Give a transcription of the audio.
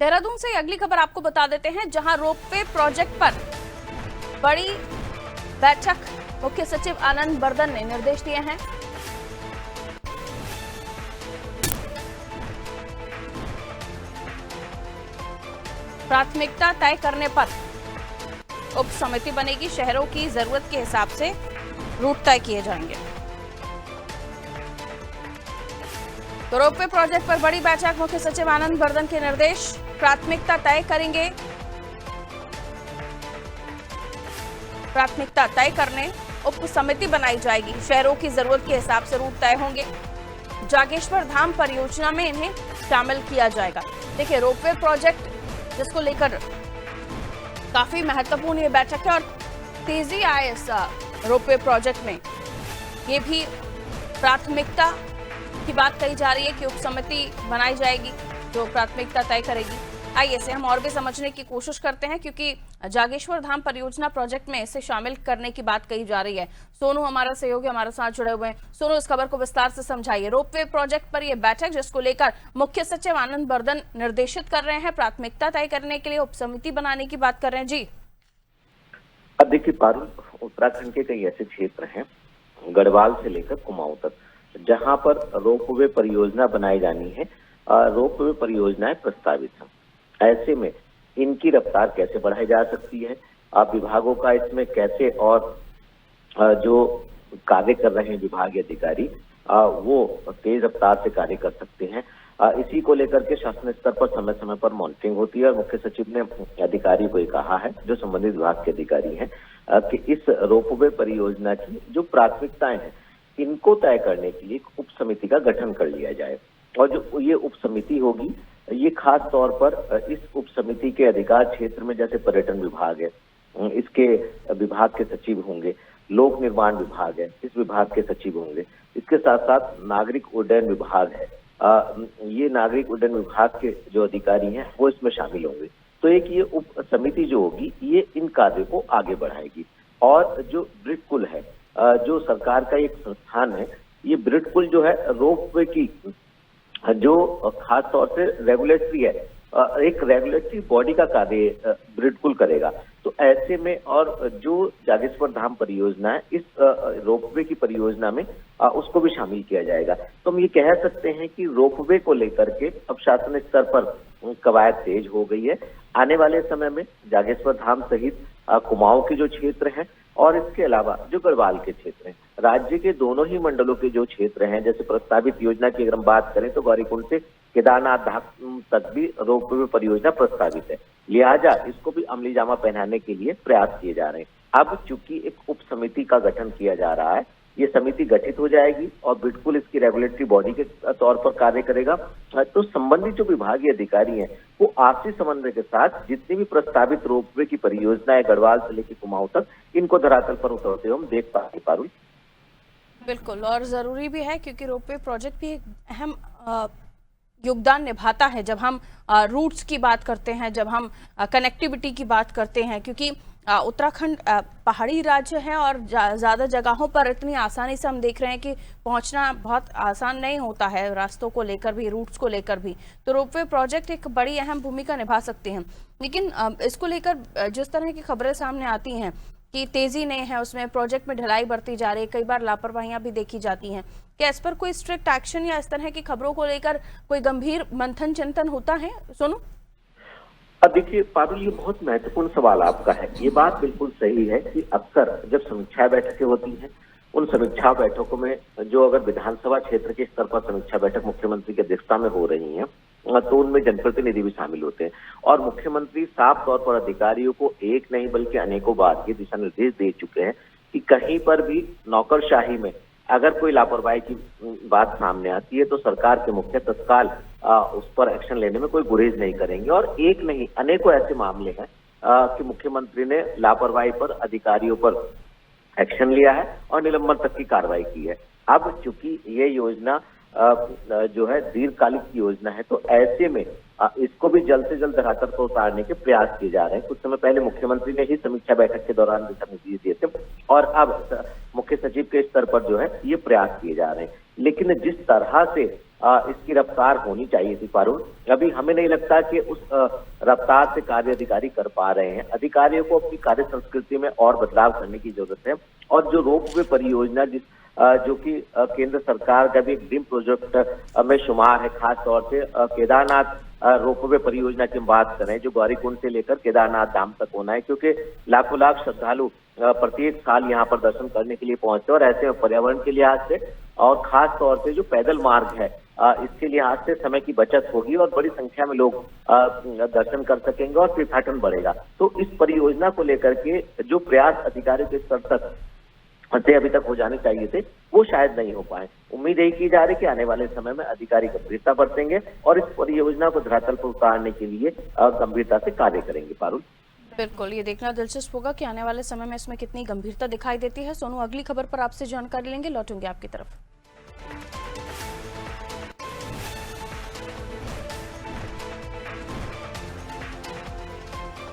देहरादून से अगली खबर आपको बता देते हैं, जहां रोपवे प्रोजेक्ट पर बड़ी बैठक मुख्य सचिव आनंद बर्धन ने निर्देश दिए हैं। प्राथमिकता तय करने पर उप समिति बनेगी। शहरों की जरूरत के हिसाब से रूट तय किए जाएंगे। तो रोपवे प्रोजेक्ट पर बड़ी बैठक, मुख्य सचिव आनंद बर्धन के निर्देश। प्राथमिकता तय करेंगे, प्राथमिकता तय करने उप समिति बनाई जाएगी। शहरों की जरूरत के हिसाब से रूट तय होंगे। जागेश्वर धाम परियोजना में इन्हें शामिल किया जाएगा। देखिए, रोपवे प्रोजेक्ट जिसको लेकर काफी महत्वपूर्ण ये बैठक है और तेजी आए इस रोपवे प्रोजेक्ट में, ये भी प्राथमिकता की बात कही जा रही है कि उप समिति बनाई जाएगी जो प्राथमिकता तय करेगी। आइए इसे हम और भी समझने की कोशिश करते हैं, क्योंकि जागेश्वर धाम परियोजना प्रोजेक्ट में इसे शामिल करने की बात कही जा रही है। सोनू हमारा सहयोगी हमारे साथ जुड़े हुए हैं। सोनू, इस खबर को विस्तार से समझाइए। रोपवे प्रोजेक्ट पर यह बैठक जिसको लेकर मुख्य सचिव आनंद बर्धन निर्देशित कर रहे हैं, प्राथमिकता तय करने के लिए उप समिति बनाने की बात कर रहे हैं। जी, अब देखिए पारुल, उत्तराखंड के कई ऐसे क्षेत्र हैं गढ़वाल से लेकर कुमाऊं तक, जहां पर रोपवे परियोजना बनाई जानी है। रोपवे परियोजनाएं प्रस्तावित हैं। ऐसे में इनकी रफ्तार कैसे बढ़ाई जा सकती है, विभागों का इसमें कैसे और जो कार्य कर रहे हैं विभागीय अधिकारी वो तेज रफ्तार से कार्य कर सकते हैं। इसी को लेकर के शासन स्तर पर समय समय पर मॉनिटरिंग होती है और मुख्य सचिव ने अधिकारी को ये कहा है, जो संबंधित विभाग के अधिकारी हैं, कि इस रोपवे परियोजना की जो प्राथमिकताएं हैं इनको तय करने के लिए उप समिति का गठन कर लिया जाए। और जो ये उप समिति होगी, ये खास तौर पर इस उप समिति के अधिकार क्षेत्र में जैसे पर्यटन विभाग है, इसके विभाग के सचिव होंगे, लोक निर्माण विभाग है, इस विभाग के सचिव होंगे, इसके साथ साथ नागरिक उड्डयन विभाग है, ये नागरिक उड्डयन विभाग के जो अधिकारी हैं वो इसमें शामिल होंगे। तो एक ये उप समिति जो होगी ये इन कार्यों को आगे बढ़ाएगी। और जो ब्रिडकुल है, जो सरकार का एक संस्थान है, ये ब्रिडकुल जो है रोपवे की जो खास तौर से रेगुलेटरी है, एक रेगुलेटरी बॉडी का कार्य ब्रिडकुल करेगा। तो ऐसे में और जो जागेश्वर धाम परियोजना है, इस रोपवे की परियोजना में उसको भी शामिल किया जाएगा। तो हम ये कह सकते हैं कि रोपवे को लेकर के अब शासन स्तर पर कवायद तेज हो गई है। आने वाले समय में जागेश्वर धाम सहित कुमाऊं के जो क्षेत्र हैं और इसके अलावा जो गढ़वाल के क्षेत्र हैं, राज्य के दोनों ही मंडलों के जो क्षेत्र हैं, जैसे प्रस्तावित योजना की अगर हम बात करें तो गौरीकुंड से केदारनाथ धाम तक भी रोपवे परियोजना प्रस्तावित है। लिहाजा इसको भी अमली जामा पहनाने के लिए प्रयास किए जा रहे हैं। अब चूंकि एक उप समिति का गठन किया जा रहा है, ये समिति गठित हो जाएगी और बिल्कुल इसकी रेगुलेटरी बॉडी के तौर पर कार्य करेगा। तो संबंधित जो विभागीय अधिकारी हैं वो आपसी समन्वय के साथ जितनी भी प्रस्तावित रोपवे की परियोजनाएं गढ़वाल से लेकर कुमाऊं तक, इनको धरातल पर उतरते हुए हम देख पाएंगे। पारुल, बिल्कुल, और जरूरी भी है क्योंकि रोपवे प्रोजेक्ट भी एक अहम योगदान निभाता है जब हम रूट्स की बात करते हैं, जब हम कनेक्टिविटी की बात करते हैं, क्योंकि उत्तराखंड पहाड़ी राज्य है और ज़्यादा जगहों पर इतनी आसानी से हम देख रहे हैं कि पहुंचना बहुत आसान नहीं होता है, रास्तों को लेकर भी, रूट्स को लेकर भी। तो रोपवे प्रोजेक्ट एक बड़ी अहम भूमिका निभा सकते हैं। लेकिन इसको लेकर जिस तरह की खबरें सामने आती हैं कि तेजी नहीं है उसमें, प्रोजेक्ट में ढिलाई बढ़ती जा रही है, कई बार लापरवाहियां भी देखी जाती हैं, क्या इस पर कोई स्ट्रिक्ट एक्शन या इस तरह की खबरों को लेकर कोई गंभीर मंथन चिंतन होता है? सोनू, अब देखिए पारुल, ये बहुत महत्वपूर्ण सवाल आपका है। ये बात बिल्कुल सही है कि अक्सर जब समीक्षा बैठकें होती हैं, उन समीक्षा बैठकों में जो अगर विधानसभा क्षेत्र के स्तर पर समीक्षा बैठक मुख्यमंत्री की अध्यक्षता में हो रही है, तो उनमें जनप्रतिनिधि भी शामिल होते हैं और मुख्यमंत्री साफ तौर पर अधिकारियों को एक नहीं बल्कि अनेकों बार ये दिशा निर्देश दे चुके हैं कि कहीं पर भी नौकरशाही में अगर कोई लापरवाही की बात सामने आती है तो सरकार के मुखिया तत्काल उस पर एक्शन लेने में कोई गुरेज नहीं करेंगे। और एक नहीं अनेकों ऐसे मामले हैं कि मुख्यमंत्री ने लापरवाही पर अधिकारियों पर एक्शन लिया है और निलंबन तक की कार्रवाई की है। अब चूंकि ये योजना जो है दीर्घकालिक की योजना है, तो ऐसे में इसको भी जल्द से जल्द धरातल पर उतारने के प्रयास किए जा रहे हैं। कुछ समय पहले मुख्यमंत्री ने ही समीक्षा बैठक के दौरान दिशा निर्देश दिए थे और अब मुख्य सचिव के स्तर पर जो है ये प्रयास किए जा रहे हैं। लेकिन जिस तरह से इसकी रफ्तार होनी चाहिए थी पारुल। अभी हमें नहीं लगता कि उस रफ्तार से कार्य अधिकारी कर पा रहे हैं। अधिकारियों को अपनी कार्य संस्कृति में और बदलाव करने की जरूरत है। और जो रोपवे परियोजना जो कि केंद्र सरकार का भी एक ड्रीम प्रोजेक्ट में शुमार है, खास तौर से केदारनाथ रोपवे परियोजना की हम बात करें, जो गौरीकुंड से लेकर केदारनाथ धाम तक होना है, क्योंकि लाखों लाख श्रद्धालु प्रत्येक साल यहाँ पर दर्शन करने के लिए पहुंचते हैं। और ऐसे में पर्यावरण के लिहाज से और खास तौर से जो पैदल मार्ग है, इसके लिहाज से समय की बचत होगी और बड़ी संख्या में लोग दर्शन कर सकेंगे और तीर्थाटन बढ़ेगा। तो इस परियोजना को लेकर के जो प्रयास अधिकारियों के स्तर तक से अभी तक हो जाने चाहिए थे, वो शायद नहीं हो पाए। उम्मीद यही की जा रही है कि आने वाले समय में अधिकारी गंभीरता बरतेंगे और इस परियोजना को धरातल पर उतारने के लिए गंभीरता से कार्य करेंगे। पारुल, बिल्कुल, ये देखना दिलचस्प होगा कि आने वाले समय में इसमें कितनी गंभीरता दिखाई देती है। सोनू, अगली खबर पर आपसे जानकारी लेंगे, लौटूंगे आपकी तरफ।